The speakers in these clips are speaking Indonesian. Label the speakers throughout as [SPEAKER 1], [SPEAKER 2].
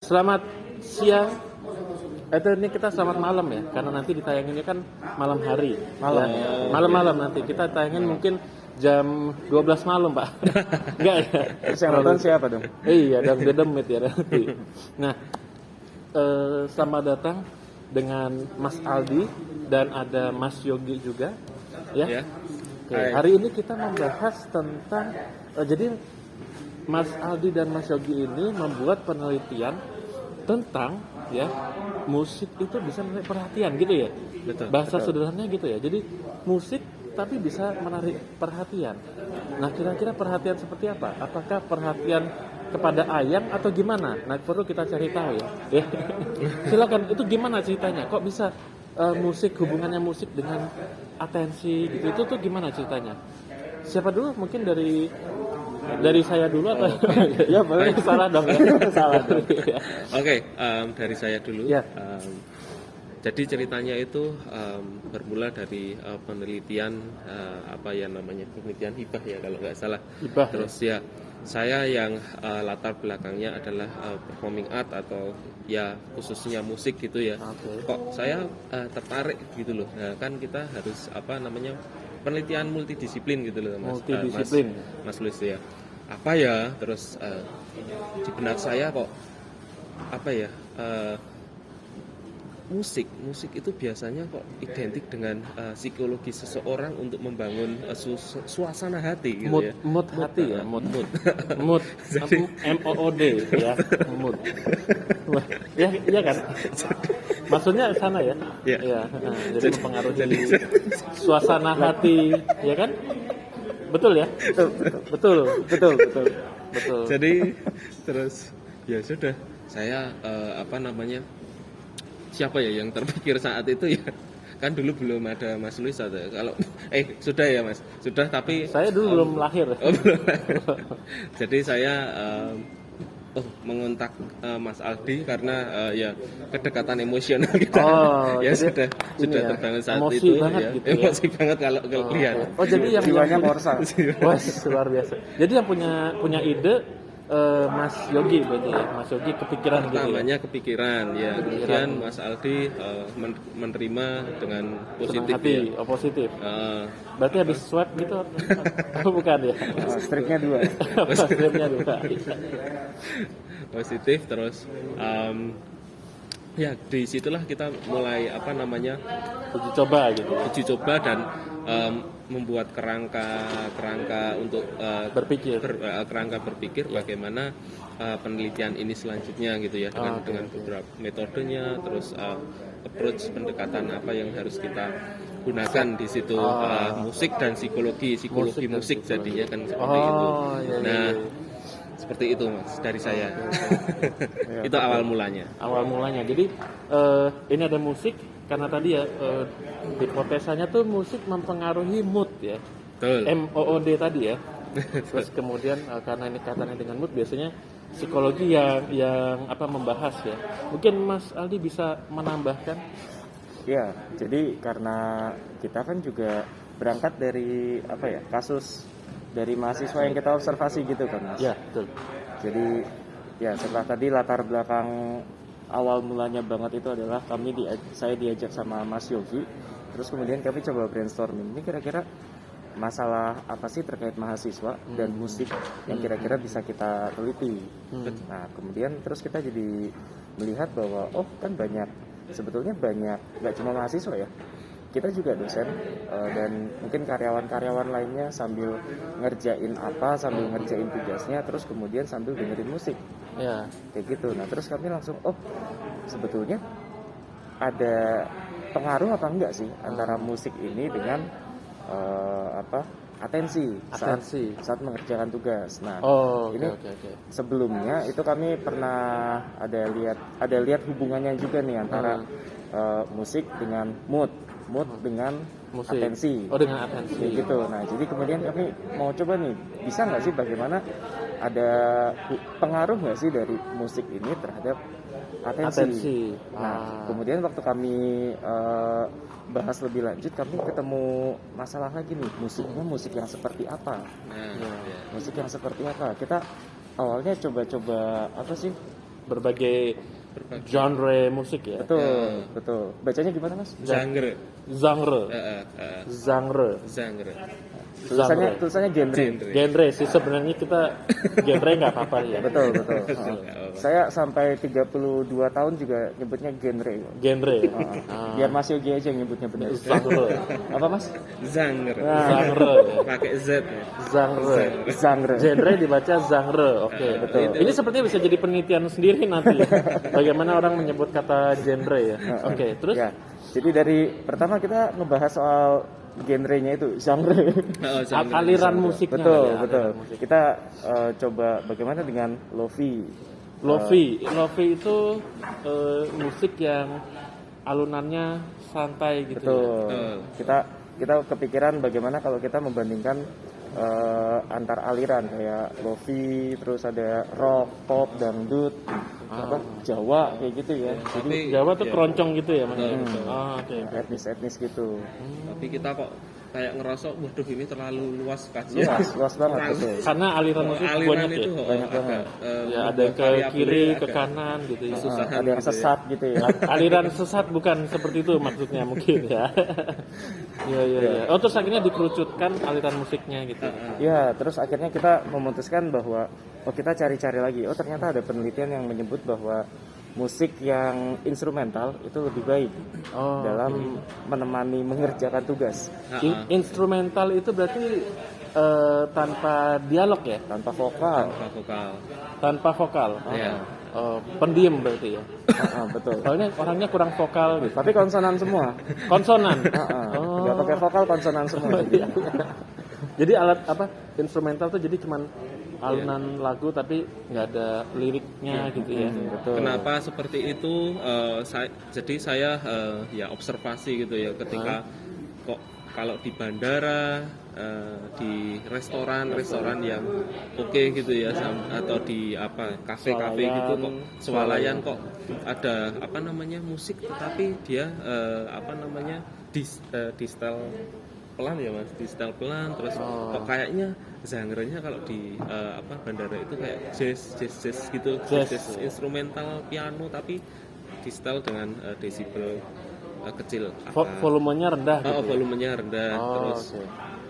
[SPEAKER 1] Selamat siang. Ini kita selamat malam ya, karena nanti ditayanginnya kan malam hari.
[SPEAKER 2] Malam
[SPEAKER 1] ya.
[SPEAKER 2] ya.
[SPEAKER 1] Malam-malam nanti kita tayangin mungkin jam 12 malam, Pak. Enggak ya?
[SPEAKER 2] Terus yang nonton siapa dong?
[SPEAKER 1] Iya, dan dedemit ya nanti. Nah, selamat datang dengan Mas Aldi dan ada Mas Yogi juga, ya.
[SPEAKER 2] Ya.
[SPEAKER 1] Oke, hari ini kita membahas tentang jadi Mas Aldi dan Mas Yogi ini membuat penelitian tentang ya musik itu bisa menarik perhatian gitu ya.
[SPEAKER 2] Betul.
[SPEAKER 1] Bahasa
[SPEAKER 2] betul.
[SPEAKER 1] sederhananya gitu ya. Jadi musik tapi bisa menarik perhatian. Nah, kira-kira perhatian seperti apa? Apakah perhatian kepada ayam atau gimana? Nah, perlu kita cari tahu ya. Ya. Silakan, itu gimana ceritanya? Kok bisa musik, hubungannya musik dengan atensi gitu? Itu tuh gimana ceritanya? Siapa dulu? Mungkin dari saya dulu atau ya boleh. Salah dong ya. Salah dong.
[SPEAKER 2] Oke, dari saya dulu.
[SPEAKER 1] Ya.
[SPEAKER 2] Jadi ceritanya itu bermula dari penelitian penelitian hibah ya kalau nggak salah.
[SPEAKER 1] Hibah.
[SPEAKER 2] Terus ya saya yang latar belakangnya adalah performing art atau ya khususnya musik gitu ya.
[SPEAKER 1] Oke.
[SPEAKER 2] Kok saya tertarik gitu loh. Nah, kan kita harus penelitian multidisiplin gitu loh Mas.
[SPEAKER 1] Multidisiplin.
[SPEAKER 2] Mas Luis ya. Apa ya? Terus di benak saya kok musik itu biasanya kok identik dengan psikologi seseorang untuk membangun suasana hati gitu
[SPEAKER 1] Mood,
[SPEAKER 2] ya.
[SPEAKER 1] mood hati ya, mood.
[SPEAKER 2] Jadi-
[SPEAKER 1] MOOD ya, mood. Wah, ya, iya kan? Maksudnya sana ya?
[SPEAKER 2] Iya.
[SPEAKER 1] Ya, jadi mempengaruhi
[SPEAKER 2] jadi-
[SPEAKER 1] suasana hati, ya kan? Betul ya? Betul.
[SPEAKER 2] Jadi terus ya sudah saya siapa ya yang terpikir saat itu ya, kan dulu belum ada Mas Luis atau kalau sudah ya Mas, sudah tapi
[SPEAKER 1] Saya dulu belum lahir.
[SPEAKER 2] Oh, belum. Jadi saya mengontak Mas Aldi karena ya kedekatan emosional kita.
[SPEAKER 1] Oh,
[SPEAKER 2] ya
[SPEAKER 1] jadi
[SPEAKER 2] sudah
[SPEAKER 1] ya,
[SPEAKER 2] terbangun saat
[SPEAKER 1] emosi
[SPEAKER 2] itu
[SPEAKER 1] banget
[SPEAKER 2] ya.
[SPEAKER 1] gitu ya.
[SPEAKER 2] Emosi banget kalau lihat.
[SPEAKER 1] Oh, jadi yang
[SPEAKER 2] jiwanya
[SPEAKER 1] punya-
[SPEAKER 2] korsa.
[SPEAKER 1] Wah, luar biasa. Jadi yang punya ide Mas Yogi berarti ya. Mas Yogi kepikiran gitu ya.
[SPEAKER 2] Namanya kepikiran ya. Kemudian Mas Aldi menerima dengan positif
[SPEAKER 1] Senang hati,
[SPEAKER 2] ya.
[SPEAKER 1] positif.
[SPEAKER 2] Eh,
[SPEAKER 1] Berarti habis swab gitu? Oh, bukan ya?
[SPEAKER 3] Striknya 2.
[SPEAKER 1] Stripnya dua.
[SPEAKER 2] positif terus ya disitulah kita mulai
[SPEAKER 1] Uji coba gitu.
[SPEAKER 2] uji coba dan membuat kerangka untuk
[SPEAKER 1] Berpikir.
[SPEAKER 2] kerangka berpikir bagaimana penelitian ini selanjutnya gitu ya dengan beberapa metodenya terus approach pendekatan apa yang harus kita gunakan di situ musik dan psikologi musik
[SPEAKER 1] dan
[SPEAKER 2] jadinya kan seperti itu.
[SPEAKER 1] Iya,
[SPEAKER 2] Nah,
[SPEAKER 1] iya.
[SPEAKER 2] seperti itu Mas dari saya. Itu awal mulanya.
[SPEAKER 1] Awal mulanya. Jadi ini ada musik karena tadi ya hipotesanya tuh musik mempengaruhi mood ya.
[SPEAKER 2] Betul.
[SPEAKER 1] MOOD tadi ya. Terus kemudian karena ini kaitannya dengan mood biasanya psikologi yang membahas ya. Mungkin Mas Aldi bisa menambahkan.
[SPEAKER 3] Ya, jadi karena kita kan juga berangkat dari kasus dari mahasiswa yang kita observasi gitu kan, Mas.
[SPEAKER 1] Ya, betul.
[SPEAKER 3] Jadi ya setelah tadi latar belakang awal mulanya banget itu adalah saya diajak sama Mas Yogi, terus kemudian kami coba brainstorming. Ini kira-kira masalah apa sih terkait mahasiswa dan musik yang kira-kira bisa kita teliti. Nah, kemudian terus kita jadi melihat bahwa kan sebetulnya banyak, nggak cuma mahasiswa ya, kita juga dosen dan mungkin karyawan-karyawan lainnya sambil ngerjain tugasnya, terus kemudian sambil dengerin musik,
[SPEAKER 1] Ya.
[SPEAKER 3] kayak gitu. Nah terus kami langsung sebetulnya ada pengaruh apa enggak sih antara musik ini dengan atensi saat mengerjakan tugas. Nah ini
[SPEAKER 1] Oke.
[SPEAKER 3] sebelumnya itu kami pernah ada lihat hubungannya juga nih antara musik dengan mood dengan
[SPEAKER 1] Musik.
[SPEAKER 3] atensi.
[SPEAKER 1] Oh, dengan atensi.
[SPEAKER 3] Kayak gitu. Nah jadi kemudian kami mau coba nih, bisa nggak sih bagaimana ada pengaruh nggak sih dari musik ini terhadap atensi. Nah kemudian waktu kami bahas lebih lanjut, kami ketemu masalah lagi nih, musik yang seperti apa. Musik yang seperti apa? Kita awalnya coba-coba
[SPEAKER 1] berbagai genre musik ya.
[SPEAKER 3] Betul, betul. Bacanya gimana Mas?
[SPEAKER 2] Genre.
[SPEAKER 1] Genre. Genre.
[SPEAKER 2] Genre.
[SPEAKER 3] Tulisannya genre.
[SPEAKER 1] Genre sih sebenarnya kita genre nggak apa-apa ya.
[SPEAKER 3] Betul, betul. Saya sampai 32 tahun juga nyebutnya genre.
[SPEAKER 1] Genre.
[SPEAKER 3] Biar Mas Yogi aja yang nyebutnya benar.
[SPEAKER 1] Genre.
[SPEAKER 3] Apa Mas?
[SPEAKER 2] Genre.
[SPEAKER 1] Genre.
[SPEAKER 2] Pakai Z ya.
[SPEAKER 1] Genre.
[SPEAKER 3] Genre.
[SPEAKER 1] Genre dibaca genre. Oke, betul. Ini sepertinya bisa jadi penelitian sendiri nanti. Bagaimana orang menyebut kata genre ya. Oke, terus
[SPEAKER 3] Ya. Jadi dari pertama kita ngebahas soal genrenya itu genre.
[SPEAKER 1] aliran musiknya.
[SPEAKER 3] Betul,
[SPEAKER 1] ya,
[SPEAKER 3] betul.
[SPEAKER 1] aliran musik.
[SPEAKER 3] Kita coba bagaimana dengan lofi.
[SPEAKER 1] Lofi itu musik yang alunannya santai gitu.
[SPEAKER 3] Betul.
[SPEAKER 2] Betul.
[SPEAKER 3] Kita kepikiran bagaimana kalau kita membandingkan antar aliran kayak lofi, terus ada rock, pop, dangdut, apa Jawa kayak gitu ya.
[SPEAKER 2] Tapi
[SPEAKER 1] Jawa tuh
[SPEAKER 2] ya,
[SPEAKER 1] keroncong gitu ya Mas.
[SPEAKER 2] Betul.
[SPEAKER 1] Oke.
[SPEAKER 3] Etnis-etnis gitu.
[SPEAKER 2] Tapi kita kok kayak ngerasa waduh ini terlalu luas kajian.
[SPEAKER 3] Luas banget
[SPEAKER 2] Kurang-
[SPEAKER 3] betul.
[SPEAKER 1] Karena aliran musik
[SPEAKER 2] Aliran
[SPEAKER 1] banyak
[SPEAKER 2] itu
[SPEAKER 1] ya.
[SPEAKER 3] Banyak banget.
[SPEAKER 1] Ya ada yang ke kiri, ke kanan gitu ya.
[SPEAKER 2] Kesusahan
[SPEAKER 3] Ada yang
[SPEAKER 2] gitu ya.
[SPEAKER 3] sesat gitu ya.
[SPEAKER 1] Aliran sesat bukan seperti itu maksudnya mungkin ya. Iya. Oh terus akhirnya dikerucutkan aliran musiknya gitu.
[SPEAKER 3] Ya, terus akhirnya kita memutuskan bahwa kita cari-cari lagi. Oh, ternyata ada penelitian yang menyebut bahwa musik yang instrumental itu lebih baik dalam menemani mengerjakan tugas
[SPEAKER 1] Instrumental itu berarti tanpa dialog ya,
[SPEAKER 3] tanpa vokal.
[SPEAKER 2] Vokal.
[SPEAKER 1] tanpa vokal.
[SPEAKER 2] Iya.
[SPEAKER 1] Pendiam berarti ya.
[SPEAKER 3] Betul.
[SPEAKER 1] Soalnya orangnya kurang vokal gitu.
[SPEAKER 3] Tapi konsonan semua.
[SPEAKER 1] Konsonan.
[SPEAKER 3] Nggak pakai vokal, konsonan semua.
[SPEAKER 1] Iya. Jadi alat apa instrumental tuh jadi cuman alunan lagu tapi nggak ada liriknya gitu ya.
[SPEAKER 3] Betul.
[SPEAKER 2] Kenapa seperti itu? Jadi saya ya observasi gitu ya ketika kok kalau di bandara, di restoran yang oke gitu ya, atau di apa kafe-kafe gitu kok swalayan kok ada apa namanya musik tetapi dia apa namanya di setel pelan ya Mas, di setel pelan terus kok kayaknya genre-nya kalau di apa bandara itu kayak jazz gitu, jazz instrumental piano tapi di setel dengan desibel kecil.
[SPEAKER 1] Volumenya rendah gitu.
[SPEAKER 2] Volumenya rendah terus.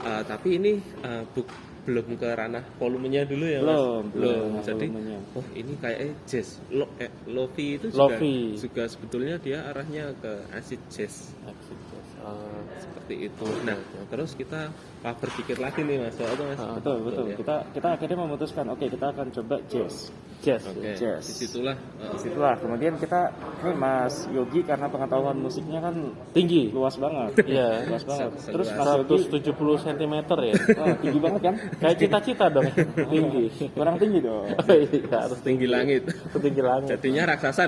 [SPEAKER 2] Tapi ini belum ke ranah volumenya dulu ya Mas. Belum. Jadi ini kayak jazz. Lofi itu juga sebetulnya dia arahnya ke acid jazz. Seperti itu. Nah, terus kita berpikir lagi nih Mas, soal itu Mas.
[SPEAKER 3] Betul.
[SPEAKER 2] Ya.
[SPEAKER 3] Kita akhirnya memutuskan, kita akan coba jazz.
[SPEAKER 2] Oke.
[SPEAKER 3] Jazz.
[SPEAKER 2] Disitulah.
[SPEAKER 3] Kemudian kita, nih Mas Yogi karena pengetahuan musiknya kan
[SPEAKER 1] Tinggi.
[SPEAKER 3] luas banget.
[SPEAKER 1] Iya.
[SPEAKER 3] Luas banget.
[SPEAKER 1] Terus
[SPEAKER 3] Mas Yogi
[SPEAKER 1] 170 cm ya.
[SPEAKER 3] tinggi banget kan?
[SPEAKER 1] Kayak cita-cita dong. Tinggi.
[SPEAKER 3] Kurang tinggi dong.
[SPEAKER 1] Iya, harus
[SPEAKER 2] Tinggi langit.
[SPEAKER 1] tinggi langit.
[SPEAKER 2] Jadinya raksasa.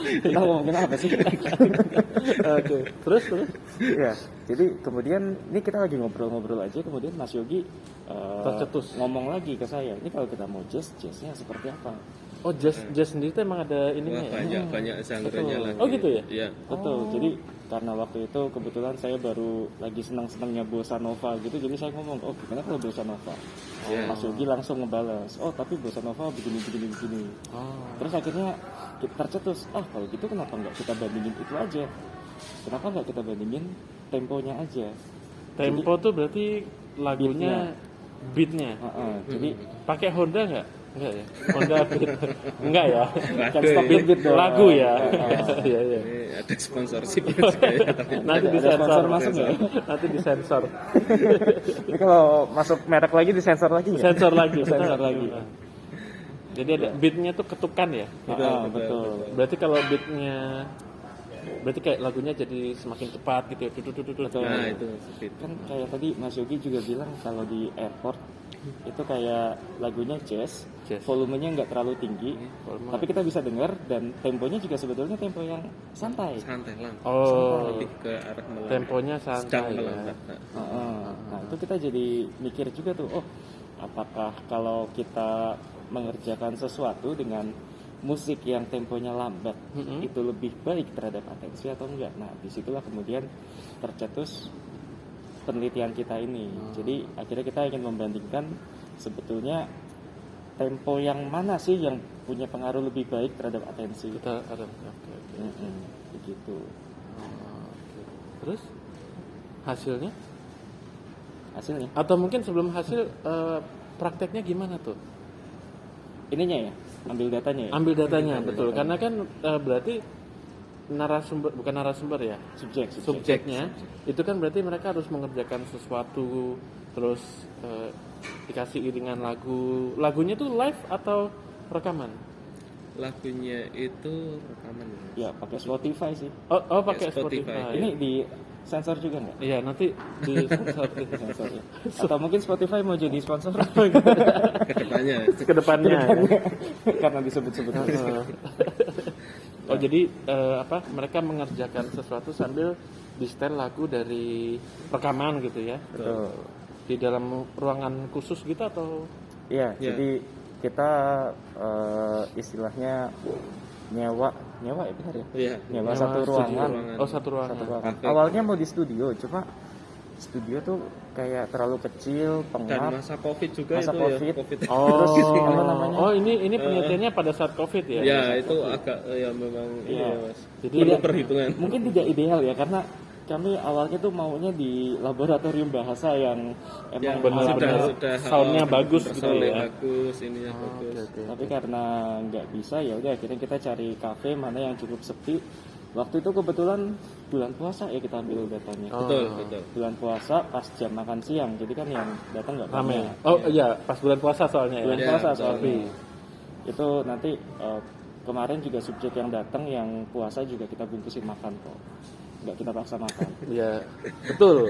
[SPEAKER 3] Kita ngomongin apa sih?
[SPEAKER 1] Oke. Terus
[SPEAKER 3] Ya, jadi kemudian ini kita lagi ngobrol-ngobrol aja, kemudian Mas Yogi
[SPEAKER 1] tercetus
[SPEAKER 3] ngomong lagi ke saya, ini kalau kita mau jazznya seperti apa?
[SPEAKER 1] Oh, jazz sendiri tuh emang ada ininya ya?
[SPEAKER 2] Banyak genre-nya lagi.
[SPEAKER 1] Oh gitu ya?
[SPEAKER 2] Iya.
[SPEAKER 3] Betul. Jadi karena waktu itu kebetulan saya baru lagi senang-senangnya bossa nova gitu, jadi saya ngomong, gimana kalau bossa nova? Mas Yogi langsung ngebales, tapi bossa nova begini. Terus akhirnya kita tercetus, kalau gitu kenapa nggak kita bandingin itu aja? Kenapa nggak kita bandingin temponya aja?
[SPEAKER 1] Tempo tuh berarti lagunya beatnya.
[SPEAKER 3] Jadi
[SPEAKER 1] Pakai Honda nggak? Enggak ya? Honda beat. Enggak ya?
[SPEAKER 3] kan stop the beat dong.
[SPEAKER 1] Lagu ya? Iya.
[SPEAKER 2] Ini ada sponsorship
[SPEAKER 1] Nanti
[SPEAKER 3] Ada
[SPEAKER 1] disensor.
[SPEAKER 3] sponsor masuk ya?
[SPEAKER 1] Nanti disensor.
[SPEAKER 3] Ini kalau masuk merek lagi disensor lagi nggak?
[SPEAKER 1] Sensor lagi.
[SPEAKER 3] Sensor lagi.
[SPEAKER 1] Jadi ada beatnya tuh ketukan ya?
[SPEAKER 3] Betul.
[SPEAKER 1] Berarti kalau beatnya berarti kayak lagunya jadi semakin cepat gitu ya.
[SPEAKER 2] Nah, itu seperti itu.
[SPEAKER 3] Kan kayak tadi Mas Yogi juga bilang kalau di airport itu kayak lagunya jazz. Volumenya nggak terlalu tinggi, tapi kita bisa dengar dan temponya juga sebetulnya tempo yang santai.
[SPEAKER 2] Santai lah.
[SPEAKER 1] Oh,
[SPEAKER 2] Lebih ke arah melambat.
[SPEAKER 1] temponya
[SPEAKER 2] Sedang
[SPEAKER 1] santai ya.
[SPEAKER 2] melambat.
[SPEAKER 3] Nah itu kita jadi mikir juga tuh, apakah kalau kita mengerjakan sesuatu dengan musik yang temponya lambat itu lebih baik terhadap atensi atau enggak? Nah disitulah kemudian tercetus penelitian kita ini. Jadi akhirnya kita ingin membandingkan sebetulnya tempo yang mana sih yang punya pengaruh lebih baik terhadap atensi.
[SPEAKER 1] Kita ada oke.
[SPEAKER 3] Begitu.
[SPEAKER 1] Oke. Terus hasilnya?
[SPEAKER 3] Hasilnya
[SPEAKER 1] Atau mungkin sebelum hasil prakteknya gimana tuh?
[SPEAKER 3] ininya ya, ambil datanya ya,
[SPEAKER 1] Ambil datanya, betul. Karena kan berarti bukan narasumber ya, subjeknya itu kan berarti mereka harus mengerjakan sesuatu, terus dikasih iringan lagunya tuh live atau rekaman?
[SPEAKER 2] Lagunya itu rekaman.
[SPEAKER 3] ya pakai Spotify sih.
[SPEAKER 1] Oh pakai
[SPEAKER 2] Spotify.
[SPEAKER 1] Spotify.
[SPEAKER 3] Ini di sensor juga nggak?
[SPEAKER 1] Iya nanti di
[SPEAKER 3] Sensor ya. Atau mungkin Spotify mau jadi sponsor
[SPEAKER 2] Kedepannya.
[SPEAKER 3] karena disebut-sebut.
[SPEAKER 1] Oh jadi mereka mengerjakan sesuatu sambil di setel lagu dari rekaman gitu ya?
[SPEAKER 3] Betul.
[SPEAKER 1] Di dalam ruangan khusus gitu atau?
[SPEAKER 3] Iya,
[SPEAKER 2] Ya.
[SPEAKER 3] jadi kita istilahnya nyewa ya benar ya?
[SPEAKER 2] Iya.
[SPEAKER 3] Nyewa
[SPEAKER 1] Nyewa
[SPEAKER 3] satu
[SPEAKER 1] studio.
[SPEAKER 3] ruangan.
[SPEAKER 1] Oh satu ruangan.
[SPEAKER 3] Satu ruangan.
[SPEAKER 2] Kafe.
[SPEAKER 3] Awalnya mau di studio, cuma studio tuh kayak terlalu kecil,
[SPEAKER 2] Dan
[SPEAKER 3] pengap.
[SPEAKER 2] masa Covid juga
[SPEAKER 3] Masa
[SPEAKER 2] itu
[SPEAKER 3] COVID.
[SPEAKER 2] ya. Covid.
[SPEAKER 1] Oh,
[SPEAKER 3] Terus, apa namanya?
[SPEAKER 1] oh ini penelitiannya pada saat COVID ya?
[SPEAKER 2] Ya, itu agak ya memang ini
[SPEAKER 3] Iya.
[SPEAKER 2] ya, Mas.
[SPEAKER 1] Jadi
[SPEAKER 2] Perlu
[SPEAKER 3] tidak-
[SPEAKER 2] perhitungan.
[SPEAKER 3] Mungkin tidak ideal ya, karena kami awalnya tuh maunya di laboratorium bahasa yang emang
[SPEAKER 1] benar-benar
[SPEAKER 2] sudah
[SPEAKER 1] soundnya bagus gitu
[SPEAKER 2] soundnya
[SPEAKER 1] ya?
[SPEAKER 2] bagus, ininya
[SPEAKER 1] Oh,
[SPEAKER 2] bagus.
[SPEAKER 1] oke.
[SPEAKER 3] Tapi karena nggak bisa ya udah akhirnya kita cari kafe mana yang cukup sepi. Waktu itu kebetulan bulan puasa ya kita ambil datanya.
[SPEAKER 1] Oh.
[SPEAKER 2] Betul.
[SPEAKER 3] Bulan puasa pas jam makan siang, jadi kan yang datang nggak
[SPEAKER 1] Rame.
[SPEAKER 3] banyak.
[SPEAKER 1] Oh iya, pas bulan puasa soalnya
[SPEAKER 3] Bulan
[SPEAKER 1] ya.
[SPEAKER 3] puasa
[SPEAKER 2] betul.
[SPEAKER 3] soalnya. Itu nanti kemarin juga subjek yang datang yang puasa juga kita bungkusin makan kok. Nggak kita paksa makan.
[SPEAKER 1] Iya, betul.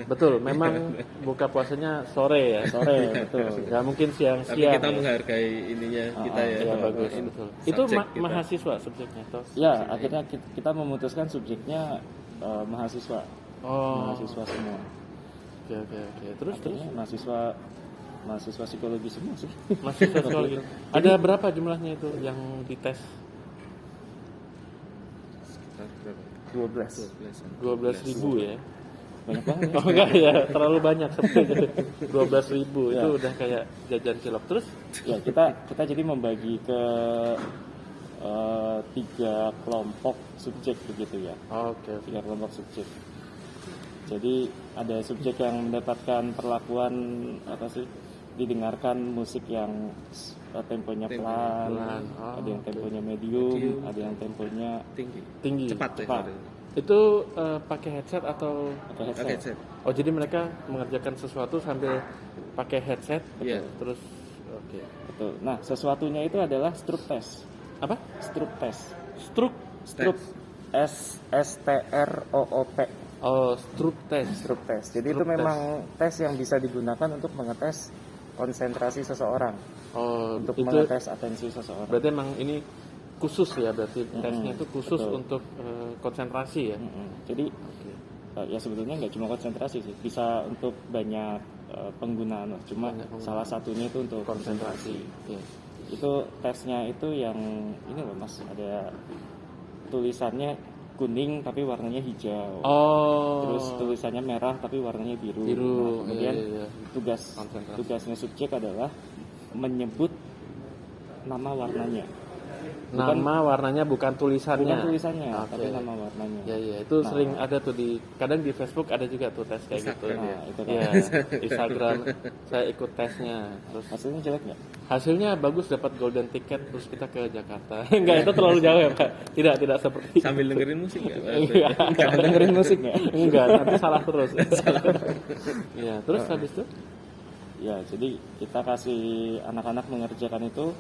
[SPEAKER 1] Betul, memang buka puasanya sore ya.
[SPEAKER 3] Sore betul.
[SPEAKER 1] Nggak mungkin
[SPEAKER 2] Tapi
[SPEAKER 1] siang-siang.
[SPEAKER 2] kita
[SPEAKER 1] ya.
[SPEAKER 2] menghargai ininya kita ya.
[SPEAKER 1] Iya bagus,
[SPEAKER 2] Ini
[SPEAKER 1] betul.
[SPEAKER 2] subjek
[SPEAKER 1] Itu
[SPEAKER 2] kita.
[SPEAKER 1] mahasiswa subjeknya toh?
[SPEAKER 3] Ya akhirnya kita memutuskan subjeknya mahasiswa.
[SPEAKER 1] Oh,
[SPEAKER 3] Mahasiswa semua.
[SPEAKER 1] oke. Terus
[SPEAKER 3] Akhirnya mahasiswa psikologi semua sih.
[SPEAKER 1] mahasiswa psikologi. Ada berapa jumlahnya itu yang dites?
[SPEAKER 2] Sekitar berapa?
[SPEAKER 3] 12.
[SPEAKER 1] 12.000 ya?
[SPEAKER 3] Banyak banget ya.
[SPEAKER 1] Oh enggak ya, terlalu banyak sebenarnya. 12.000 itu
[SPEAKER 3] Ya.
[SPEAKER 1] udah kayak jajan cilok. Terus
[SPEAKER 3] Ya kita jadi membagi ke 3 kelompok subjek begitu ya.
[SPEAKER 1] oke.
[SPEAKER 3] 3 kelompok subjek. Jadi ada subjek yang mendapatkan perlakuan apa sih? Didengarkan musik yang temponya pelan,
[SPEAKER 1] pelan. Oh,
[SPEAKER 3] ada yang
[SPEAKER 1] oke.
[SPEAKER 3] temponya medium,
[SPEAKER 2] Medium.
[SPEAKER 3] ada yang temponya
[SPEAKER 1] Tinggi.
[SPEAKER 2] Cepat ya.
[SPEAKER 3] Cepat.
[SPEAKER 1] Itu pakai headset atau
[SPEAKER 3] pakai headset.
[SPEAKER 2] Oke, set.
[SPEAKER 1] oh jadi mereka mengerjakan sesuatu sambil pakai headset?
[SPEAKER 2] Iya.
[SPEAKER 1] Terus oke.
[SPEAKER 3] Betul. Nah, sesuatunya itu adalah stroop test.
[SPEAKER 1] Apa?
[SPEAKER 3] Stroop test.
[SPEAKER 1] Stroop.
[SPEAKER 3] Stroop S T R O O P.
[SPEAKER 1] Oh, stroop test.
[SPEAKER 3] Stroop test. Jadi
[SPEAKER 1] Stroop
[SPEAKER 3] itu memang tes yang bisa digunakan untuk mengetes konsentrasi seseorang,
[SPEAKER 1] Oh,
[SPEAKER 3] untuk
[SPEAKER 1] itu
[SPEAKER 3] mengetes atensi seseorang.
[SPEAKER 1] berarti emang ini khusus ya, berarti tesnya itu khusus
[SPEAKER 3] betul.
[SPEAKER 1] untuk konsentrasi ya.
[SPEAKER 3] Jadi
[SPEAKER 1] Oke.
[SPEAKER 3] ya sebetulnya nggak cuma konsentrasi sih, bisa untuk banyak penggunaan. Cuma
[SPEAKER 1] Banyak penggunaan.
[SPEAKER 3] salah satunya itu untuk
[SPEAKER 1] Konsentrasi.
[SPEAKER 3] konsentrasi. Itu tesnya itu yang ini loh Mas, ada tulisannya kuning tapi warnanya hijau.
[SPEAKER 1] Oh.
[SPEAKER 3] Terus tulisannya merah tapi warnanya biru.
[SPEAKER 1] Biru,
[SPEAKER 3] Nah, kemudian
[SPEAKER 1] iya. Konsentrasi.
[SPEAKER 3] tugasnya subjek adalah menyebut nama warnanya.
[SPEAKER 1] Nama warnanya bukan tulisannya.
[SPEAKER 3] Bukan tulisannya,
[SPEAKER 1] Oke.
[SPEAKER 3] tapi nama warnanya.
[SPEAKER 1] Ya, itu
[SPEAKER 3] Nah.
[SPEAKER 1] sering ada tuh kadang di Facebook ada juga tuh tes kayak gitu.
[SPEAKER 2] Instagram
[SPEAKER 3] Nah, itu kan.
[SPEAKER 1] Iya, Instagram saya ikut tesnya. Terus
[SPEAKER 3] Hasilnya jelek nggak?
[SPEAKER 1] hasilnya bagus, dapat golden ticket, terus kita ke Jakarta. Enggak, itu terlalu jauh ya, Pak. Tidak seperti
[SPEAKER 2] Sambil dengerin musik nggak?
[SPEAKER 1] Iya.
[SPEAKER 3] Jangan dengerin musik nggak?
[SPEAKER 1] Enggak, nanti salah terus. Iya, terus habis itu
[SPEAKER 3] Ya, jadi kita kasih anak-anak mengerjakan itu.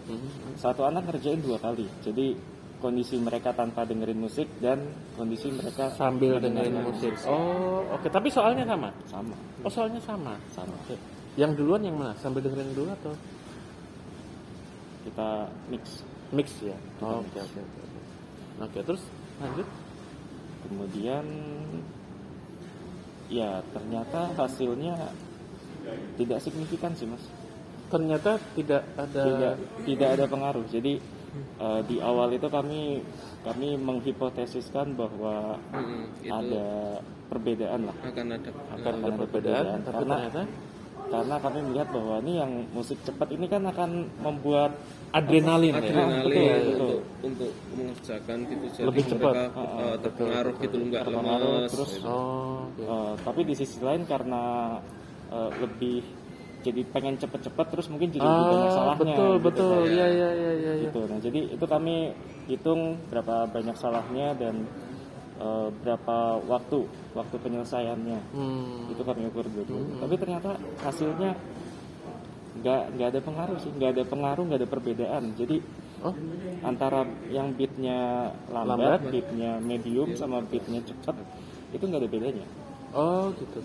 [SPEAKER 3] Satu anak ngerjain 2 kali. Jadi kondisi mereka tanpa dengerin musik dan kondisi mereka
[SPEAKER 1] sambil dengerin
[SPEAKER 3] mendengarkan
[SPEAKER 1] musik. Oh, oke. Tapi soalnya sama.
[SPEAKER 3] sama.
[SPEAKER 1] Oh, soalnya sama.
[SPEAKER 3] Sama.
[SPEAKER 1] Oke. Yang duluan yang mana? Sambil dengerin dulu atau
[SPEAKER 3] Kita mix.
[SPEAKER 1] mix ya?
[SPEAKER 3] Kita
[SPEAKER 1] Oh,
[SPEAKER 3] mix.
[SPEAKER 1] oke. Oke, terus lanjut.
[SPEAKER 3] Kemudian ya ternyata hasilnya tidak signifikan sih Mas.
[SPEAKER 1] Ternyata tidak ada
[SPEAKER 3] Tidak ada pengaruh. Jadi di awal itu kami menghipotesiskan bahwa
[SPEAKER 2] Itu
[SPEAKER 3] ada perbedaan lah.
[SPEAKER 2] akan ada
[SPEAKER 1] akan ada perbedaan, tapi
[SPEAKER 3] Karena
[SPEAKER 1] ternyata
[SPEAKER 3] karena kami melihat bahwa ini yang musik cepat ini kan akan membuat
[SPEAKER 1] Adrenalin ya.
[SPEAKER 2] adrenalin
[SPEAKER 3] betul.
[SPEAKER 2] untuk mengerjakan gitu, jadi
[SPEAKER 1] Lebih cepat.
[SPEAKER 2] mereka terpengaruh gitu loh, nggak
[SPEAKER 3] Terpengaruh,
[SPEAKER 2] lemes
[SPEAKER 3] terus
[SPEAKER 2] gitu.
[SPEAKER 1] Oh, oke.
[SPEAKER 3] Tapi di sisi lain karena lebih jadi pengen cepet-cepet terus mungkin jadi lebih banyak salahnya
[SPEAKER 1] betul
[SPEAKER 3] gitu
[SPEAKER 1] betul.
[SPEAKER 3] kan.
[SPEAKER 1] Iya iya iya iya.
[SPEAKER 3] Gitu. Nah jadi itu kami hitung berapa banyak salahnya dan berapa waktu penyelesaiannya itu kami ukur dulu. Tapi ternyata hasilnya nggak ada pengaruh sih, nggak ada perbedaan. Jadi antara yang beatnya lambat, beatnya medium sama beatnya cepat itu nggak ada bedanya.
[SPEAKER 1] Oh gitu.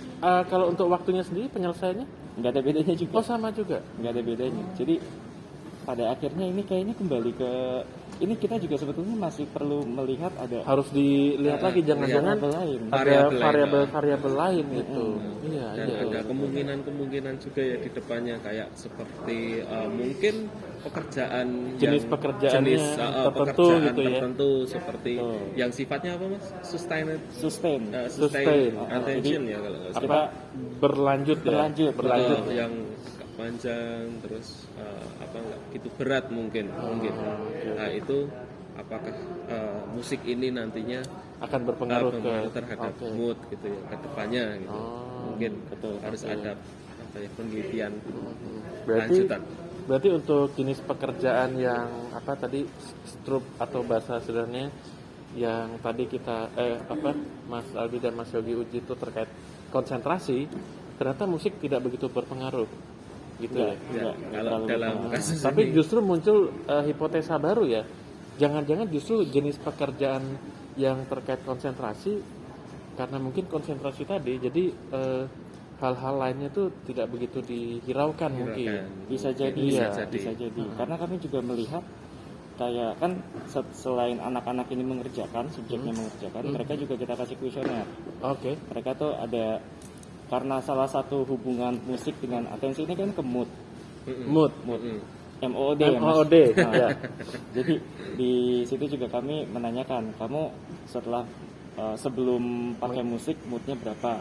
[SPEAKER 1] Kalau untuk waktunya sendiri penyelesaiannya?
[SPEAKER 3] Nggak ada bedanya juga.
[SPEAKER 1] Oh sama juga.
[SPEAKER 3] Nggak ada bedanya. Jadi pada akhirnya ini kayaknya kembali ke ini kita juga sebetulnya masih perlu melihat ada
[SPEAKER 1] Harus dilihat lagi jangan-jangan
[SPEAKER 3] variabel lain.
[SPEAKER 1] ada
[SPEAKER 2] Variabel
[SPEAKER 1] variabel lain gitu. Iya
[SPEAKER 2] Dan
[SPEAKER 1] iya.
[SPEAKER 2] ada kemungkinan juga ya di depannya, kayak seperti mungkin pekerjaan
[SPEAKER 1] Jenis
[SPEAKER 2] yang
[SPEAKER 1] pekerjaannya
[SPEAKER 2] jenis,
[SPEAKER 1] tertentu
[SPEAKER 2] pekerjaan
[SPEAKER 1] gitu ya.
[SPEAKER 2] tertentu seperti
[SPEAKER 3] Betul.
[SPEAKER 2] yang sifatnya apa mas, sustain
[SPEAKER 3] Sustain.
[SPEAKER 1] Sustain.
[SPEAKER 2] attention ya kalau nggak salah.
[SPEAKER 1] Apa berlanjut ya?
[SPEAKER 3] Berlanjut.
[SPEAKER 1] Berlanjut.
[SPEAKER 2] Yang agak panjang terus apa nggak gitu berat mungkin. Nah itu apakah musik ini nantinya
[SPEAKER 1] Akan berpengaruh ke
[SPEAKER 2] terhadap
[SPEAKER 1] Oke.
[SPEAKER 2] mood gitu ya ke depannya gitu. Mungkin
[SPEAKER 3] betul.
[SPEAKER 2] harus ada apa ya, penelitian
[SPEAKER 1] Berarti
[SPEAKER 2] lanjutan.
[SPEAKER 1] berarti untuk jenis pekerjaan yang apa tadi strup atau bahasa sederhananya yang tadi kita Mas Aldi dan Mas Yogi uji itu terkait konsentrasi, ternyata musik tidak begitu berpengaruh gitu ya.
[SPEAKER 2] Ya, kalau dalam kasus
[SPEAKER 1] Tapi
[SPEAKER 2] ini
[SPEAKER 1] justru muncul hipotesa baru ya. Jangan-jangan justru jenis pekerjaan yang terkait konsentrasi karena mungkin konsentrasi tadi jadi hal-hal lainnya tuh tidak begitu dihiraukan mungkin.
[SPEAKER 3] Bisa jadi,
[SPEAKER 1] Iya.
[SPEAKER 3] bisa jadi. Karena kami juga melihat kayak kan selain anak-anak ini mengerjakan, subjeknya mengerjakan, mereka juga kita kasih kuesioner.
[SPEAKER 1] Oke.
[SPEAKER 3] Mereka tuh ada karena salah satu hubungan musik dengan atensi ini kan ke mood.
[SPEAKER 1] Mood.
[SPEAKER 3] MOOD ya, Mas.
[SPEAKER 1] MOOD.
[SPEAKER 3] Nah,
[SPEAKER 1] Ya.
[SPEAKER 3] Jadi di situ juga kami menanyakan, kamu setelah sebelum pakai musik moodnya berapa?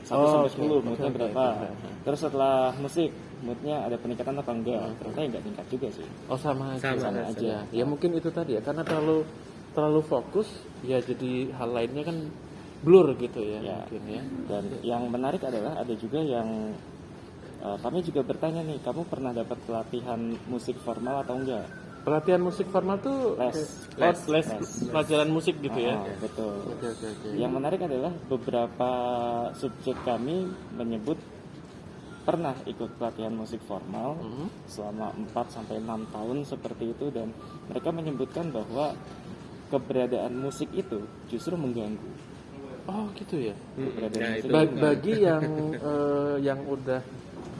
[SPEAKER 3] 1 sampai 10 moodnya
[SPEAKER 1] Oke,
[SPEAKER 3] berapa?
[SPEAKER 1] oke.
[SPEAKER 3] Terus setelah musik moodnya ada peningkatan apa enggak? Ternyata ya enggak tingkat juga sih.
[SPEAKER 1] Oh sama aja.
[SPEAKER 2] Sama
[SPEAKER 3] aja.
[SPEAKER 1] Ya mungkin itu tadi ya karena terlalu fokus ya jadi hal lainnya kan blur gitu ya,
[SPEAKER 3] Ya.
[SPEAKER 1] mungkin ya.
[SPEAKER 3] Dan yang menarik adalah ada juga yang kami juga bertanya nih, kamu pernah dapat pelatihan musik formal atau enggak?
[SPEAKER 1] Pelatihan musik formal tuh les pelajaran musik gitu ya.
[SPEAKER 3] Betul.
[SPEAKER 1] Oke.
[SPEAKER 3] Yang menarik adalah beberapa subjek kami menyebut pernah ikut pelatihan musik formal selama 4 sampai 6 tahun seperti itu, dan mereka menyebutkan bahwa keberadaan musik itu justru mengganggu.
[SPEAKER 1] Oh gitu ya.
[SPEAKER 3] Keberadaan
[SPEAKER 2] Nah,
[SPEAKER 3] musik
[SPEAKER 2] itu
[SPEAKER 1] Bagi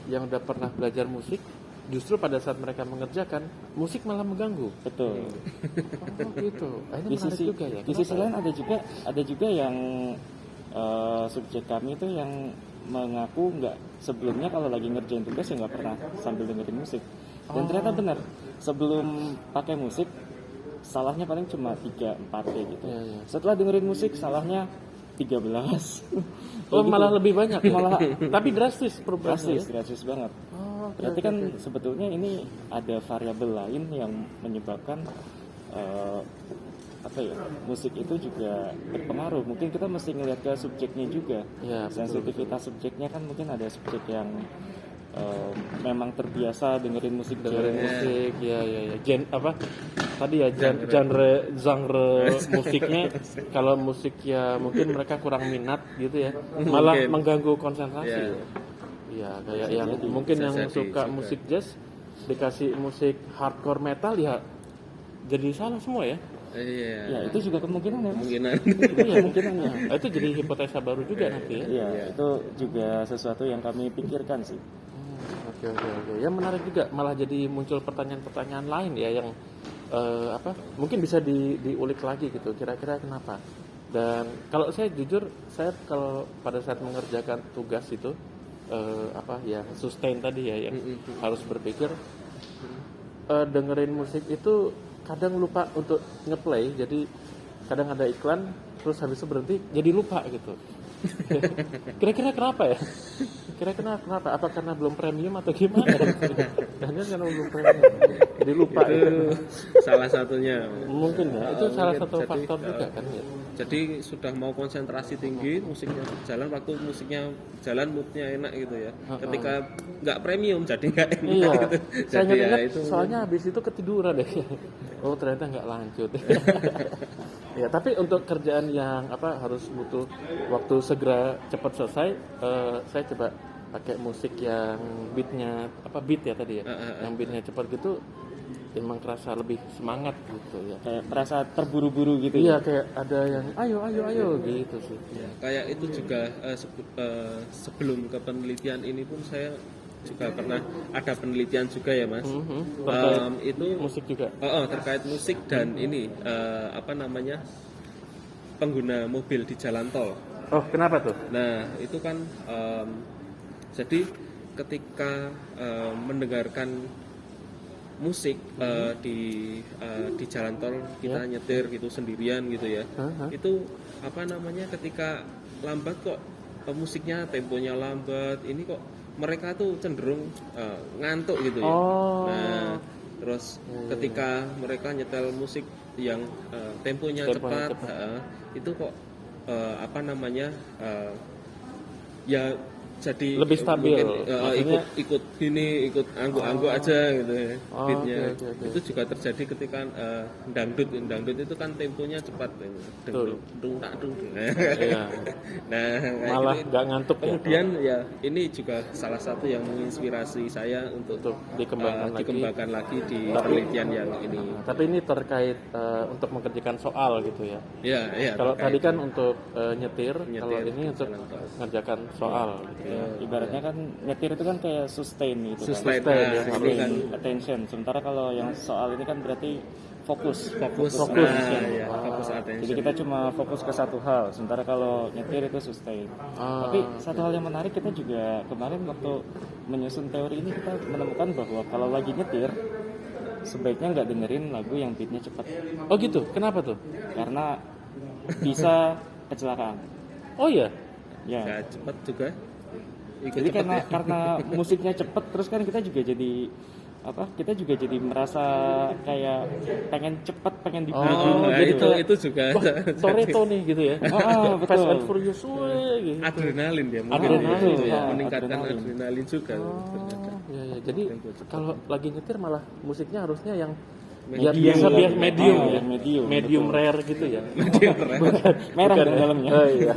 [SPEAKER 1] yang udah pernah belajar musik, justru pada saat mereka mengerjakan musik malah mengganggu.
[SPEAKER 3] betul.
[SPEAKER 1] Oh gitu. Ini
[SPEAKER 3] Di
[SPEAKER 1] menarik
[SPEAKER 3] sisi
[SPEAKER 1] juga ya.
[SPEAKER 3] di sisi
[SPEAKER 1] Kenapa
[SPEAKER 3] lain ada juga yang subjek kami itu yang mengaku nggak, sebelumnya kalau lagi ngerjain tugas ya nggak pernah sambil dengerin musik, dan ternyata benar sebelum pakai musik salahnya paling cuma 3-4 kayak gitu.
[SPEAKER 1] Iya.
[SPEAKER 3] Setelah dengerin musik salahnya 13.
[SPEAKER 1] Oh
[SPEAKER 3] Kayak gitu.
[SPEAKER 1] malah lebih banyak ya?
[SPEAKER 3] Malah
[SPEAKER 1] Tapi drastis perubahannya ya?
[SPEAKER 3] drastis banget.
[SPEAKER 1] Oh, oke,
[SPEAKER 3] Berarti
[SPEAKER 1] oke,
[SPEAKER 3] kan
[SPEAKER 1] oke.
[SPEAKER 3] sebetulnya ini ada variabel lain yang menyebabkan musik itu juga berpengaruh. Mungkin kita mesti ngelihat ke subjeknya juga.
[SPEAKER 1] Ya, betul,
[SPEAKER 3] Sensitivitas subjeknya kan mungkin ada subjek yang memang terbiasa dengerin musik
[SPEAKER 1] Dengerin
[SPEAKER 3] jazz.
[SPEAKER 1] musik ya. Tadi ya genre musiknya, kalau musik ya mungkin mereka kurang minat gitu ya, malah
[SPEAKER 2] Mungkin.
[SPEAKER 1] mengganggu konsentrasi.
[SPEAKER 2] Ya.
[SPEAKER 1] Iya, kayak yang mungkin
[SPEAKER 2] Bisa
[SPEAKER 1] yang
[SPEAKER 2] jadi
[SPEAKER 1] suka
[SPEAKER 2] juga.
[SPEAKER 1] musik jazz dikasih musik hardcore metal ya jadi salah semua ya.
[SPEAKER 2] Iya.
[SPEAKER 3] Ya itu juga kemungkinan ya, Mas.
[SPEAKER 2] Kemungkinan.
[SPEAKER 1] Iya kemungkinannya. Itu jadi hipotesa baru juga nanti ya.
[SPEAKER 3] Iya, itu juga sesuatu yang kami pikirkan sih.
[SPEAKER 1] Oke. Ya menarik juga, malah jadi muncul pertanyaan-pertanyaan lain ya yang mungkin bisa diulik lagi gitu. Kira-kira kenapa? Dan kalau saya jujur, saya kalau pada saat mengerjakan tugas itu sustain tadi ya yang harus berpikir dengerin musik itu kadang lupa untuk ngeplay, jadi kadang ada iklan terus habis itu berhenti jadi lupa gitu. Kira-kira kenapa ya? Kira-kira kenapa? Apa karena belum premium atau gimana? Jangan karena belum premium. Jadi lupa
[SPEAKER 2] Itu
[SPEAKER 1] ya.
[SPEAKER 2] salah satunya.
[SPEAKER 1] Mungkin ya. Itu salah
[SPEAKER 2] Mungkin.
[SPEAKER 1] satu
[SPEAKER 2] Jadi,
[SPEAKER 1] faktor juga kan ya.
[SPEAKER 2] Jadi sudah mau konsentrasi tinggi, musiknya jalan, waktu musiknya jalan moodnya enak gitu ya. Ketika nggak premium jadi nggak enak
[SPEAKER 1] Iya.
[SPEAKER 2] gitu.
[SPEAKER 1] Saya
[SPEAKER 2] Jadi ya
[SPEAKER 1] ingat
[SPEAKER 2] itu
[SPEAKER 1] soalnya habis itu ketiduran deh. Oh ternyata nggak lanjut. Ya tapi untuk kerjaan yang harus butuh waktu segera cepat selesai, saya coba pakai musik yang beatnya beat ya tadi ya, yang beatnya cepat gitu, emang kerasa lebih semangat gitu ya.
[SPEAKER 3] Kayak merasa terburu-buru gitu.
[SPEAKER 1] Iya kayak ada yang ayo gitu sih.
[SPEAKER 2] kayak itu juga sebelum ke penelitian ini pun saya juga pernah ada penelitian juga ya Mas.
[SPEAKER 1] Terkait
[SPEAKER 2] Itu
[SPEAKER 1] musik juga.
[SPEAKER 2] terkait musik dan ini pengguna mobil di jalan tol.
[SPEAKER 1] Oh kenapa tuh?
[SPEAKER 2] Nah itu kan jadi ketika mendengarkan musik di jalan tol kita nyetir gitu sendirian gitu ya, itu ketika lambat kok musiknya temponya lambat, ini kok mereka tuh cenderung ngantuk gitu ya. Nah terus ketika mereka nyetel musik yang temponya cepat. Itu kok ya jadi
[SPEAKER 1] lebih stabil.
[SPEAKER 2] mungkin, ikut angguk-angguk aja gitu ya beatnya.
[SPEAKER 1] Okay.
[SPEAKER 2] Itu juga terjadi ketika dangdut itu kan temponya cepat dung tak dung.
[SPEAKER 1] Iya.
[SPEAKER 2] Nah
[SPEAKER 1] Malah
[SPEAKER 2] gitu.
[SPEAKER 1] nggak ngantuk ya.
[SPEAKER 2] Kemudian ya ini juga salah satu yang menginspirasi saya untuk dikembangkan lagi di penelitian yang ini.
[SPEAKER 1] Tapi ini terkait untuk mengerjakan soal gitu ya.
[SPEAKER 2] Ya,
[SPEAKER 1] Kalau
[SPEAKER 2] terkait
[SPEAKER 1] tadi kan untuk nyetir, kalau
[SPEAKER 2] Nyetir
[SPEAKER 1] ini untuk
[SPEAKER 2] jalan tol.
[SPEAKER 1] mengerjakan soal gitu ya.
[SPEAKER 3] Ibaratnya kan nyetir itu kan kayak sustain gitu.
[SPEAKER 2] Sustain,
[SPEAKER 3] kan.
[SPEAKER 2] nah,
[SPEAKER 3] Sustain
[SPEAKER 2] ini kan
[SPEAKER 3] attention. Sementara kalau yang soal ini kan berarti fokus.
[SPEAKER 1] Fokus.
[SPEAKER 2] ya, fokus attention.
[SPEAKER 3] Jadi kita cuma fokus ke satu hal. Sementara kalau nyetir itu sustain. Tapi satu hal yang menarik, kita juga kemarin waktu menyusun teori ini kita menemukan bahwa kalau lagi nyetir sebaiknya nggak dengerin lagu yang beatnya cepat.
[SPEAKER 1] Oh gitu, kenapa tuh?
[SPEAKER 3] Karena bisa kecelakaan.
[SPEAKER 1] Oh iya.
[SPEAKER 3] Ya.
[SPEAKER 2] Ya, cepat juga.
[SPEAKER 3] Jadi karena musiknya cepet, terus kan kita juga jadi kita juga jadi merasa kayak pengen cepet, pengen diburu
[SPEAKER 1] jadi
[SPEAKER 3] gitu.
[SPEAKER 2] itu juga
[SPEAKER 1] Toretto nih gitu ya.
[SPEAKER 3] Betul.
[SPEAKER 1] Fast and Furious gitu.
[SPEAKER 2] adrenalin ya,
[SPEAKER 1] Adrenalin,
[SPEAKER 2] itu ya,
[SPEAKER 3] ya,
[SPEAKER 2] meningkatkan
[SPEAKER 3] adrenalin.
[SPEAKER 2] adrenalin juga.
[SPEAKER 1] Ya. Jadi kalau lagi nyetir malah musiknya harusnya yang
[SPEAKER 2] Medium.
[SPEAKER 1] biasa medium ya.
[SPEAKER 3] Medium, betul.
[SPEAKER 1] rare gitu ya.
[SPEAKER 3] Merah
[SPEAKER 1] Bukan
[SPEAKER 3] dong
[SPEAKER 1] ya?
[SPEAKER 3] dalamnya.
[SPEAKER 1] Oh iya.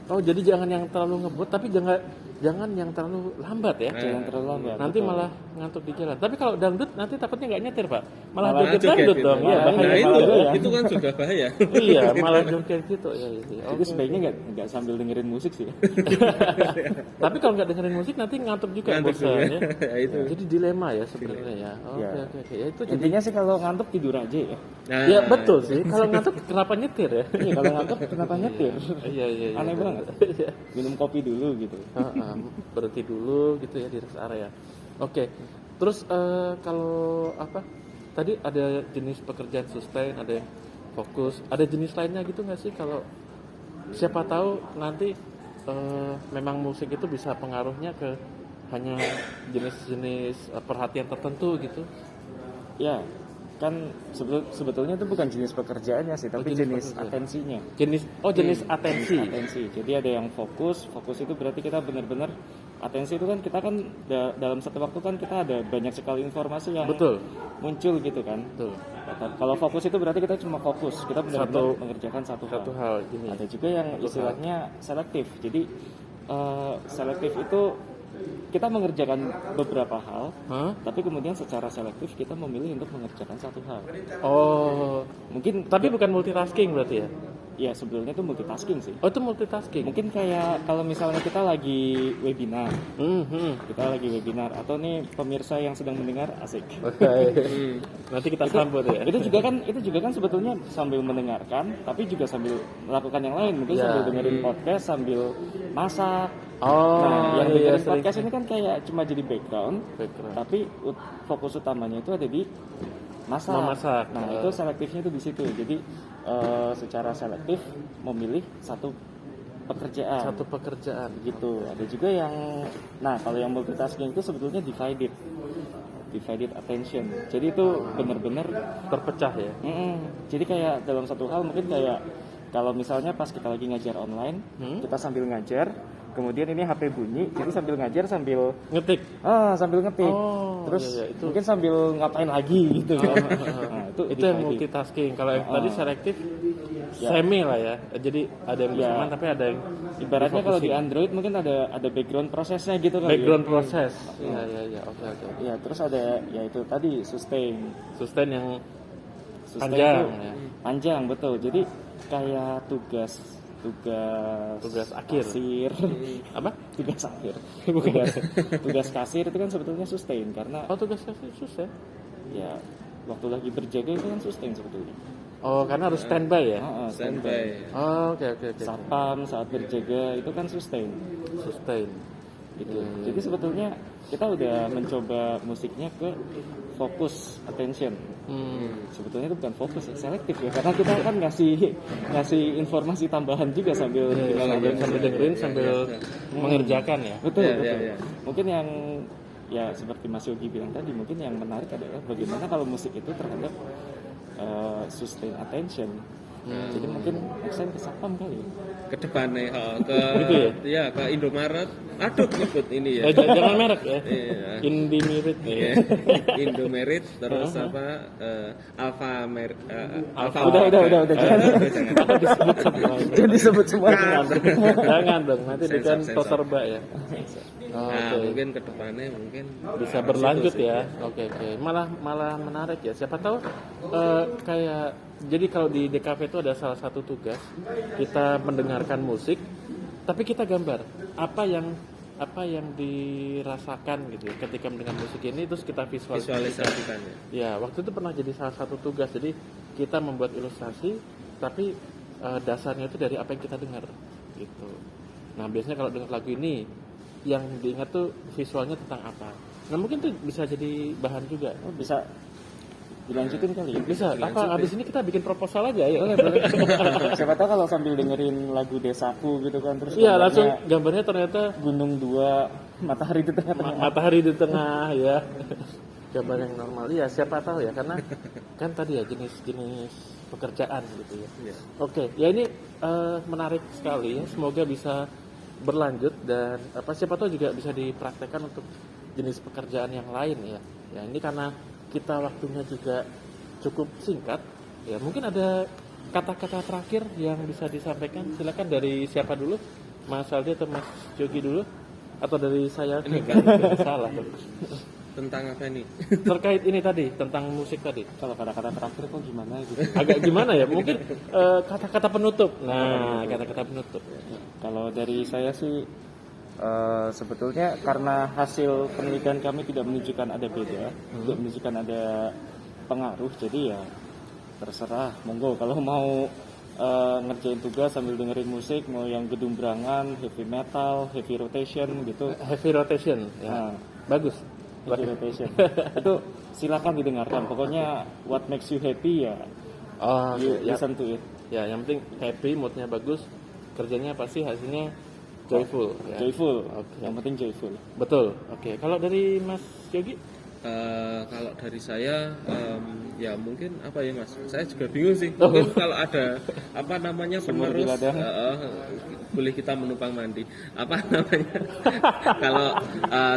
[SPEAKER 1] Oh jadi jangan yang terlalu ngebut, tapi jangan yang terlalu lambat ya.
[SPEAKER 3] Jangan terlalu lambat.
[SPEAKER 1] Nanti
[SPEAKER 3] betul.
[SPEAKER 1] malah ngantuk di jalan. Tapi kalau dangdut nanti takutnya nggak nyetir pak, malah
[SPEAKER 3] Malah
[SPEAKER 1] joget
[SPEAKER 2] joget
[SPEAKER 1] dangdut
[SPEAKER 2] gitu.
[SPEAKER 1] dong. Iya
[SPEAKER 3] Malah
[SPEAKER 1] bahaya
[SPEAKER 2] Nah
[SPEAKER 1] juga ya.
[SPEAKER 2] itu kan juga bahaya.
[SPEAKER 1] Iya malah joget gitu ya.
[SPEAKER 3] Jadi sebaiknya nggak sambil dengerin musik sih.
[SPEAKER 1] Tapi kalau nggak dengerin musik nanti ngantuk juga
[SPEAKER 2] Ngantuk
[SPEAKER 1] bosan
[SPEAKER 2] juga.
[SPEAKER 1] ya.
[SPEAKER 2] Ya, itu.
[SPEAKER 1] Jadi dilema ya sebenarnya ya.
[SPEAKER 3] Ya.
[SPEAKER 1] Oke. Ya itu jadi.
[SPEAKER 3] Intinya sih kalau ngantuk tidur aja ya.
[SPEAKER 2] Nah,
[SPEAKER 1] Ya betul sih. Kalau ngantuk kenapa nyetir ya?
[SPEAKER 3] Iya, kalau ngantuk kenapa nyetir?
[SPEAKER 1] Iya.
[SPEAKER 3] Aneh banget.
[SPEAKER 1] Iya.
[SPEAKER 3] Minum kopi dulu gitu.
[SPEAKER 1] Berhenti dulu gitu ya di rest area. Oke. Terus kalau tadi ada jenis pekerjaan sustain, ada yang fokus, ada jenis lainnya gitu nggak sih? Kalau siapa tahu nanti memang musik itu bisa pengaruhnya ke hanya jenis-jenis perhatian tertentu gitu.
[SPEAKER 3] Ya, kan sebetulnya itu bukan jenis pekerjaannya sih, tapi jenis
[SPEAKER 1] pekerjaan.
[SPEAKER 3] atensinya.
[SPEAKER 1] Jenis atensi.
[SPEAKER 3] Atensi. Jadi ada yang fokus itu berarti kita benar-benar atensi itu kan kita kan dalam satu waktu kan kita ada banyak sekali informasi yang
[SPEAKER 1] Betul.
[SPEAKER 3] muncul gitu kan.
[SPEAKER 1] Betul.
[SPEAKER 3] Kalau fokus itu berarti kita cuma fokus, kita benar-benar mengerjakan satu
[SPEAKER 1] hal ini.
[SPEAKER 3] Ada juga yang istilahnya selektif. Jadi selektif itu kita mengerjakan beberapa hal, tapi kemudian secara selektif kita memilih untuk mengerjakan satu hal.
[SPEAKER 1] Oh,
[SPEAKER 3] Mungkin
[SPEAKER 1] tapi bukan multitasking berarti ya?
[SPEAKER 3] ya sebetulnya itu multitasking sih.
[SPEAKER 1] Oh, itu multitasking.
[SPEAKER 3] Mungkin kayak kalau misalnya kita lagi webinar, atau nih pemirsa yang sedang mendengar asik.
[SPEAKER 1] Nanti kita sambut ya.
[SPEAKER 3] Itu juga kan sebetulnya sambil mendengarkan, tapi juga sambil melakukan yang lain. Mungkin
[SPEAKER 1] Ya.
[SPEAKER 3] sambil dengerin podcast, sambil masak.
[SPEAKER 1] Oh,
[SPEAKER 3] Nah, yang
[SPEAKER 1] iya,
[SPEAKER 3] dengerin podcast ini kan kayak cuma jadi background.
[SPEAKER 1] Background.
[SPEAKER 3] Tapi fokus utamanya itu ada di masak.
[SPEAKER 1] Memasak.
[SPEAKER 3] Nah, itu selektifnya itu di situ. Jadi secara selektif memilih satu pekerjaan.
[SPEAKER 1] Satu pekerjaan.
[SPEAKER 3] Gitu. Ada juga yang, nah kalau yang multitasking itu sebetulnya divided attention. Jadi itu benar-benar
[SPEAKER 1] Terpecah ya.
[SPEAKER 3] jadi kayak dalam satu hal mungkin kayak kalau misalnya pas kita lagi ngajar online, kita sambil ngajar, kemudian ini HP bunyi, jadi sambil ngajar sambil
[SPEAKER 1] Ngetik.
[SPEAKER 3] sambil ngetik.
[SPEAKER 1] Oh,
[SPEAKER 3] Terus
[SPEAKER 1] iya, itu.
[SPEAKER 3] mungkin sambil ngapain lagi gitu kan. Nah,
[SPEAKER 1] Itu yang
[SPEAKER 3] divided.
[SPEAKER 1] multitasking. Kalau yang tadi selektif
[SPEAKER 3] Ya.
[SPEAKER 1] semi lah ya. Jadi ada yang
[SPEAKER 3] Ya.
[SPEAKER 1] bersamaan tapi ada yang
[SPEAKER 3] Ibaratnya kalau di
[SPEAKER 1] difokusin.
[SPEAKER 3] Android mungkin ada background prosesnya gitu kan.
[SPEAKER 1] Background proses. Iya. Oke.
[SPEAKER 3] Ya, terus ada ya itu tadi sustain.
[SPEAKER 1] Sustain yang
[SPEAKER 3] Sustain
[SPEAKER 1] panjang
[SPEAKER 3] itu
[SPEAKER 1] ya.
[SPEAKER 3] panjang betul. Jadi kayak tugas
[SPEAKER 1] akhir.
[SPEAKER 3] kasir.
[SPEAKER 1] Apa?
[SPEAKER 3] Tugas akhir.
[SPEAKER 1] Bukan.
[SPEAKER 3] Tugas kasir itu kan sebetulnya sustain karena
[SPEAKER 1] Oh, tugas kasih susah.
[SPEAKER 3] ya waktu lagi berjaga itu kan sustain sebetulnya.
[SPEAKER 1] Oh, karena harus standby ya.
[SPEAKER 2] Standby.
[SPEAKER 1] Oh, oke.
[SPEAKER 3] Satpam saat berjaga itu kan sustain
[SPEAKER 1] Sustain.
[SPEAKER 3] gitu. Jadi sebetulnya kita udah mencoba musiknya ke fokus attention. Sebetulnya itu bukan fokus ya, selektif ya, karena kita kan ngasih informasi tambahan juga sambil
[SPEAKER 1] Sambil dengerin sambil mengerjakan ya.
[SPEAKER 3] betul.
[SPEAKER 2] Iya.
[SPEAKER 3] Mungkin yang ya seperti Mas Yogi bilang tadi, mungkin yang menarik adalah bagaimana kalau musik itu terhadap sustain attention. Jadi mungkin aksen ke Satpam kali ya.
[SPEAKER 2] Ke depannya ke
[SPEAKER 1] Gitu
[SPEAKER 2] ya ke Indomaret. Aduh nyebut ini ya.
[SPEAKER 1] Jangan merek ya.
[SPEAKER 2] Iya.
[SPEAKER 1] Indimirit ya.
[SPEAKER 2] Indomerit terus apa Alfamart
[SPEAKER 1] Alfa.
[SPEAKER 3] Udah. Jangan disebut semua.
[SPEAKER 1] Jangan dong, nanti
[SPEAKER 2] Sensor,
[SPEAKER 1] dengan
[SPEAKER 2] sensor.
[SPEAKER 1] toserba ya. Oh,
[SPEAKER 2] Nah,
[SPEAKER 1] oke.
[SPEAKER 2] mungkin ke depannya mungkin
[SPEAKER 1] Bisa berlanjut ya. Oke. Malah menarik ya. Siapa tahu kayak jadi kalau di DKV itu ada salah satu tugas kita mendengarkan musik, tapi kita gambar apa yang dirasakan gitu ya ketika mendengar musik ini, terus kita
[SPEAKER 2] visualisasikannya.
[SPEAKER 1] Ya, waktu itu pernah jadi salah satu tugas. Jadi kita membuat ilustrasi, tapi dasarnya itu dari apa yang kita dengar gitu. Nah, biasanya kalau dengar lagu ini yang diingat tuh visualnya tentang apa. Nah, mungkin tuh bisa jadi bahan juga.
[SPEAKER 3] Oh, bisa dilanjutin kali ya.
[SPEAKER 1] Bisa. Apa habis ini kita bikin proposal aja ya?
[SPEAKER 3] Boleh. Siapa tahu kalau sambil dengerin lagu Desaku gitu kan, terus
[SPEAKER 1] Iya,
[SPEAKER 3] gambarnya
[SPEAKER 1] langsung gambarnya ternyata
[SPEAKER 3] Gunung 2, matahari di tengah-tengah.
[SPEAKER 1] matahari di tengah ya. Gambar yang normal. Iya, siapa tahu ya, karena kan tadi ya jenis-jenis pekerjaan gitu ya.
[SPEAKER 2] Iya.
[SPEAKER 1] Oke, ya ini menarik sekali ya. Semoga bisa berlanjut dan siapa tahu juga bisa dipraktekkan untuk jenis pekerjaan yang lain ya. Ya ini karena kita waktunya juga cukup singkat ya, mungkin ada kata-kata terakhir yang bisa disampaikan. Silakan dari siapa dulu, Mas Aldi atau Mas Yogi dulu, atau dari saya?
[SPEAKER 2] Ini
[SPEAKER 1] Salah
[SPEAKER 2] tentang apa nih?
[SPEAKER 1] terkait ini tadi tentang musik tadi.
[SPEAKER 3] Kalau kata-kata terakhir kok gimana gitu.
[SPEAKER 1] Agak gimana ya, mungkin kata-kata penutup. Nah, kata-kata penutup.
[SPEAKER 3] Kalau dari saya sih sebetulnya karena hasil penelitian kami tidak menunjukkan ada beda, tidak menunjukkan ada pengaruh, jadi ya terserah, monggo kalau mau ngerjain tugas sambil dengerin musik, mau yang gedumbrangan, heavy metal, heavy rotation gitu.
[SPEAKER 1] Heavy rotation ya.
[SPEAKER 3] Nah,
[SPEAKER 1] Bagus.
[SPEAKER 3] heavy rotation itu silakan didengarkan. Pokoknya what makes you happy ya,
[SPEAKER 1] Oh,
[SPEAKER 3] you
[SPEAKER 1] ya,
[SPEAKER 3] listen to it.
[SPEAKER 1] ya, yang penting happy, moodnya bagus, kerjanya pasti hasilnya joyful. Ya.
[SPEAKER 3] Joyful,
[SPEAKER 1] Oke.
[SPEAKER 3] yang penting joyful.
[SPEAKER 1] Betul. Oke. Kalau dari Mas Yogi?
[SPEAKER 2] Kalau dari saya ya mungkin apa ya Mas, saya juga bingung sih. Mungkin kalau ada apa namanya
[SPEAKER 3] Sumur di
[SPEAKER 2] penerus
[SPEAKER 3] ladang.
[SPEAKER 2] boleh kita menumpang mandi. Apa namanya? Kalau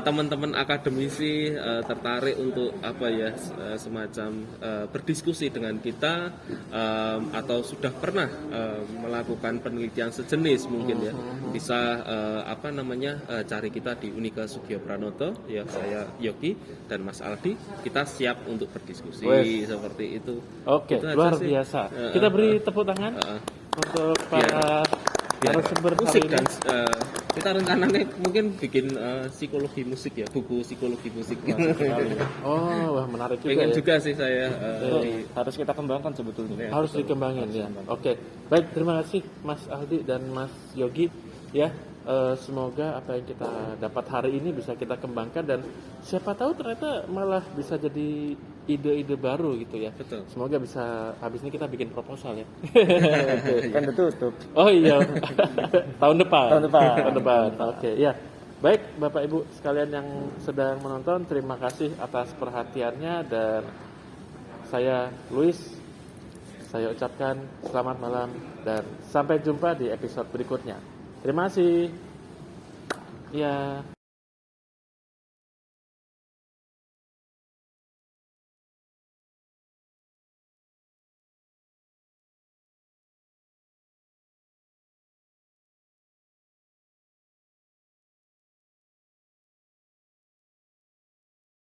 [SPEAKER 2] teman-teman akademisi tertarik untuk apa ya semacam berdiskusi dengan kita atau sudah pernah melakukan penelitian sejenis mungkin ya, bisa apa namanya cari kita di Unika Sugio Pranoto ya, saya Yogi dan Mas Aldi, kita siap untuk berdiskusi
[SPEAKER 1] Wes.
[SPEAKER 2] seperti itu.
[SPEAKER 1] Oke,
[SPEAKER 2] Itu aja
[SPEAKER 1] luar
[SPEAKER 2] sih.
[SPEAKER 1] biasa. Kita beri tepuk tangan untuk para narasumber hari
[SPEAKER 2] Musik
[SPEAKER 1] ini.
[SPEAKER 2] dan kita rencananya mungkin bikin psikologi musik ya, buku psikologi musik.
[SPEAKER 1] Oh, wah menarik juga
[SPEAKER 2] Pengen
[SPEAKER 1] ya.
[SPEAKER 2] juga sih saya
[SPEAKER 3] Harus kita kembangkan sebetulnya.
[SPEAKER 1] Harus dikembangin ya. Oke, baik, terima kasih Mas Aldi dan Mas Yogi ya. Semoga apa yang kita dapat hari ini bisa kita kembangkan dan siapa tahu ternyata malah bisa jadi ide-ide baru gitu ya.
[SPEAKER 2] Betul.
[SPEAKER 1] Semoga bisa habis ini kita bikin proposal ya.
[SPEAKER 3] Kan udah tutup.
[SPEAKER 1] Oh iya, tahun depan.
[SPEAKER 3] Tahun depan.
[SPEAKER 1] Tahun depan. Oke, ya. Baik, Bapak Ibu sekalian yang sedang menonton, terima kasih atas perhatiannya dan saya Luis. Saya ucapkan selamat malam dan sampai jumpa di episode berikutnya. Terima kasih. Ya.